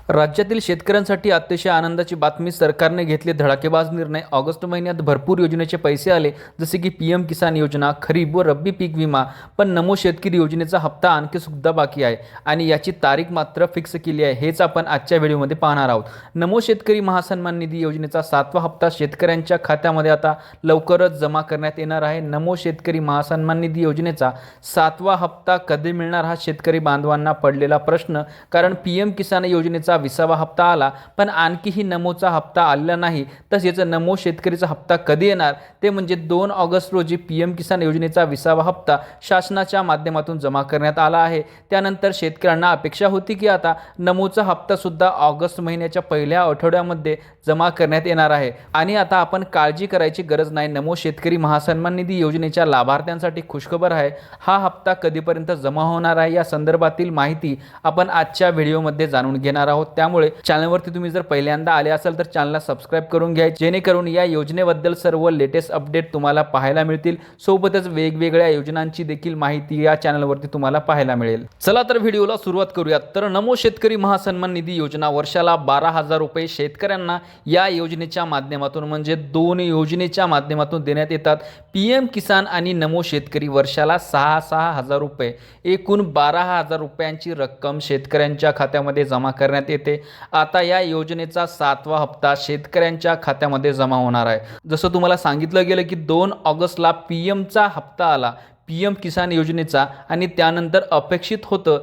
राज्यातील शेतकऱ्यांसाठी अतिशय आनंदाची बातमी. सरकारने घेतले धडाकेबाज निर्णय. ऑगस्ट महिन्यात भरपूर योजनेचे पैसे आले, जसे की पीएम किसान योजना, खरीप व रब्बी पीक विमा. पण नमो शेतकरी योजनेचा हप्ता आणखी सुद्धा बाकी आहे आणि याची तारीख मात्र फिक्स केली आहे. हेच आपण आजच्या व्हिडिओमध्ये पाहणार आहोत. नमो शेतकरी महासन्मान निधी योजनेचा 7वा हप्ता शेतकऱ्यांच्या खात्यामध्ये आता लवकरच जमा करण्यात येणार आहे. नमो शेतकरी महासन्मान निधी योजनेचा 7वा हप्ता कधी मिळणार, हा शेतकरी बांधवांना पडलेला प्रश्न. कारण पीएम किसान योजनेचा 20वा हप्ता आला, पण आणखीही नमोचा हप्ता आलेला नाही. तसेच नमो शेतकरीचा हप्ता कधी येणार, ते म्हणजे 2 ऑगस्ट रोजी पीएम किसान योजनेचा 20वा हप्ता शासनाच्या माध्यमातून जमा करण्यात आला आहे. त्यानंतर शेतकऱ्यांना अपेक्षा होती की आता नमोचा हप्ता सुद्धा ऑगस्ट महिन्याच्या पहिल्या आठवड्यामध्ये जमा करण्यात येणार आहे. आणि आता आपण काळजी करायची गरज नाही. नमो शेतकरी महासन्मान निधी योजनेच्या लाभार्थ्यांसाठी खुशखबर आहे. हा हप्ता कधीपर्यंत जमा होणार आहे, या संदर्भातील माहिती आपण आजच्या व्हिडिओमध्ये जाणून घेणार आहोत. त्यामुळे चॅनलवरती तुम्ही जर पहिल्यांदा आले असाल तर चॅनलला सबस्क्राइब करून घ्या, जेणेकरून या योजनेबद्दल सर्व लेटेस्ट अपडेट तुम्हाला पाहायला मिळतील. सोबतच वेगवेगळ्या योजनांची देखील माहिती या चॅनलवरती तुम्हाला पाहायला मिळेल. चला तर व्हिडिओला सुरुवात करूयात. तर नमो शेतकरी महासन्मान निधी योजना वर्षाला 12,000 रुपये शेतकऱ्यांना या योजनेच्या माध्यमातून, म्हणजे 2 योजनेच्या माध्यमातून देण्यात येतात. पीएम किसान आणि नमो शेतकरी वर्षाला 6,000 रुपये, एकूण 12,000 रुपयांची रक्कम शेतकऱ्यांच्या खात्यामध्ये जमा करण्यात येते. आता या योजनेचा 7वा हप्ता शेतकऱ्यांच्या खात्यामध्ये जमा होणार आहे. जसं तुम्हाला सांगितलं गेलं की 2 ऑगस्टला पीएमचा हप्ता आला, पीएम किसान योजनेचा, आणि त्यानंतर अपेक्षित होतं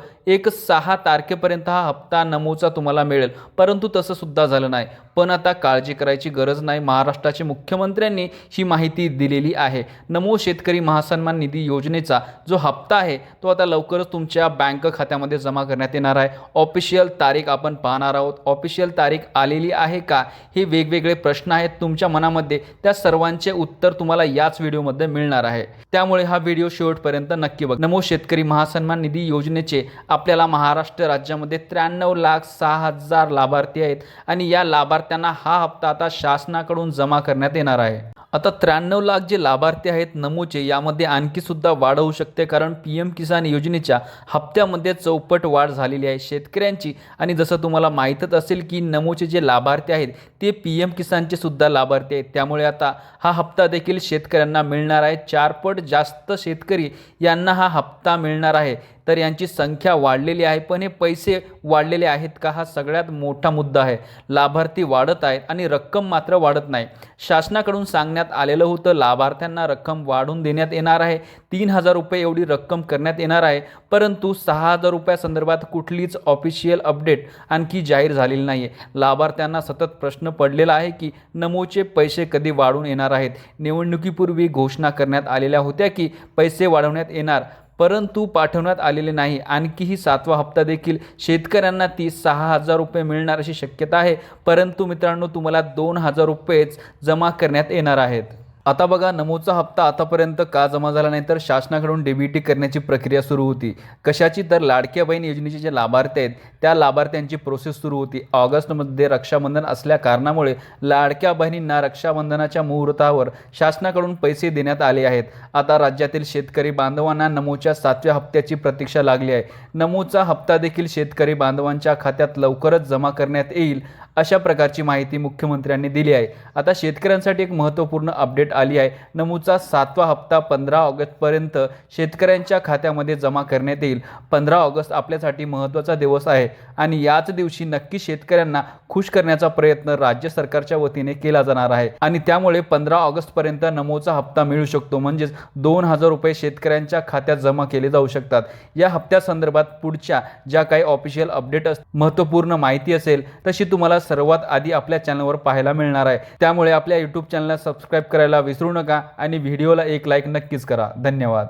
6 तारखेपर्यंत हा हप्ता नमोचा तुम्हाला मिळेल, परंतु तसं सुद्धा झालं नाही. पण आता काळजी करायची गरज नाही. महाराष्ट्राचे मुख्यमंत्र्यांनी ही माहिती दिलेली आहे. नमो शेतकरी महासन्मान निधी योजनेचा जो हप्ता आहे तो आता लवकरच तुमच्या बँक खात्यामध्ये जमा करण्यात येणार आहे. ऑफिशियल तारीख आपण पाहणार आहोत. ऑफिशियल तारीख आलेली आहे का, हे वेगवेगळे प्रश्न आहेत तुमच्या मनामध्ये, त्या सर्वांचे उत्तर तुम्हाला याच व्हिडिओमध्ये मिळणार आहे. त्यामुळे हा व्हिडिओ शेवटपर्यंत नक्की बघा. नमो शेतकरी महासन्मान निधी योजनेचे आपल्याला महाराष्ट्र राज्यामध्ये 93,06,000 लाभार्थी आहेत आणि या लाभार्थ्यांना हा हप्ता आता शासनाकडून जमा करण्यात येणार आहे. आता 93 लाख जे लाभार्थी आहेत नमोचे, यामध्ये आणखी सुद्धा वाढ होऊ शकते, कारण पीएम किसान योजनेच्या हप्त्यामध्ये चौपट वाढ झालेली आहे शेतकऱ्यांची. आणि जसं तुम्हाला माहीतच असेल की नमोचे जे लाभार्थी आहेत ते पीएम किसानचे सुद्धा लाभार्थी आहेत. त्यामुळे आता हा हप्ता देखील शेतकऱ्यांना मिळणार आहे. 4 पट जास्त शेतकरी यांना हा हप्ता मिळणार आहे. तर यांची संख्या वाढलेली आहे, पण हे पैसे वाढलेले आहेत का, हा सगळ्यात मोठा मुद्दा आहे. लाभार्थी वाढत आहेत आणि रक्कम मात्र वाढत नाही. शासनाकडून सांगण्यात आलेलं होतं लाभार्थ्यांना रक्कम वाढून देण्यात येणार आहे, 3,000 रुपये एवढी रक्कम करण्यात येणार आहे, परंतु 6,000 रुपयासंदर्भात कुठलीच ऑफिशियल अपडेट आणखी जाहीर झालेली नाही आहे. लाभार्थ्यांना सतत प्रश्न पडलेला आहे की नमोचे पैसे कधी वाढून येणार आहेत. निवडणुकीपूर्वी घोषणा करण्यात आलेल्या होत्या की पैसे वाढवण्यात येणार, परंतु पाठवण्यात आलेले नाही. आणखीही 7वा हप्ता देखील शेतकऱ्यांना 6,000 रुपये मिळणार अशी शक्यता आहे, परंतु मित्रांनो तुम्हाला 2,000 रुपयेच जमा करण्यात येणार आहेत. आता बघा, नमोचा हप्ता आतापर्यंत का जमा झाला नाही, तर शासनाकडून डीबीटी करण्याची प्रक्रिया सुरू होती. कशाची, तर लाडक्या बहीण योजनेचे जे लाभार्थी आहेत त्या लाभार्थ्यांची प्रोसेस सुरू होती. ऑगस्टमध्ये रक्षाबंधन असल्या कारणामुळे लाडक्या बहिणींना रक्षाबंधनाच्या मुहूर्तावर शासनाकडून पैसे देण्यात आले आहेत. आता राज्यातील शेतकरी बांधवांना नमोच्या 7व्या हप्त्याची प्रतीक्षा लागली आहे. नमोचा हप्ता देखील शेतकरी बांधवांच्या खात्यात लवकरच जमा करण्यात येईल, अशा प्रकारची माहिती मुख्यमंत्र्यांनी दिली आहे. आता शेतकऱ्यांसाठी एक महत्त्वपूर्ण अपडेट आली आहे. नमोचा 7वा हप्ता 15 ऑगस्टपर्यंत शेतकऱ्यांच्या खात्यामध्ये जमा करण्यात येईल. 15 ऑगस्ट आपल्यासाठी महत्त्वाचा दिवस आहे आणि याच दिवशी नक्की शेतकऱ्यांना खुश करण्याचा प्रयत्न राज्य सरकारच्या वतीने केला जाणार आहे आणि त्यामुळे 15 ऑगस्टपर्यंत नमोचा हप्ता मिळू शकतो. म्हणजेच 2,000 रुपये शेतकऱ्यांच्या खात्यात जमा केले जाऊ शकतात. या हप्त्यासंदर्भात पुढच्या ज्या काही ऑफिशियल अपडेट महत्त्वपूर्ण माहिती असेल तशी तुम्हाला सर्वात आधी आपल्या चॅनलवर पाहायला मिळणार आहे. त्यामुळे आपल्या यूट्यूब चॅनलला सबस्क्राईब करायला विसरू नका आणि व्हिडिओला एक लाईक नक्कीच करा. धन्यवाद.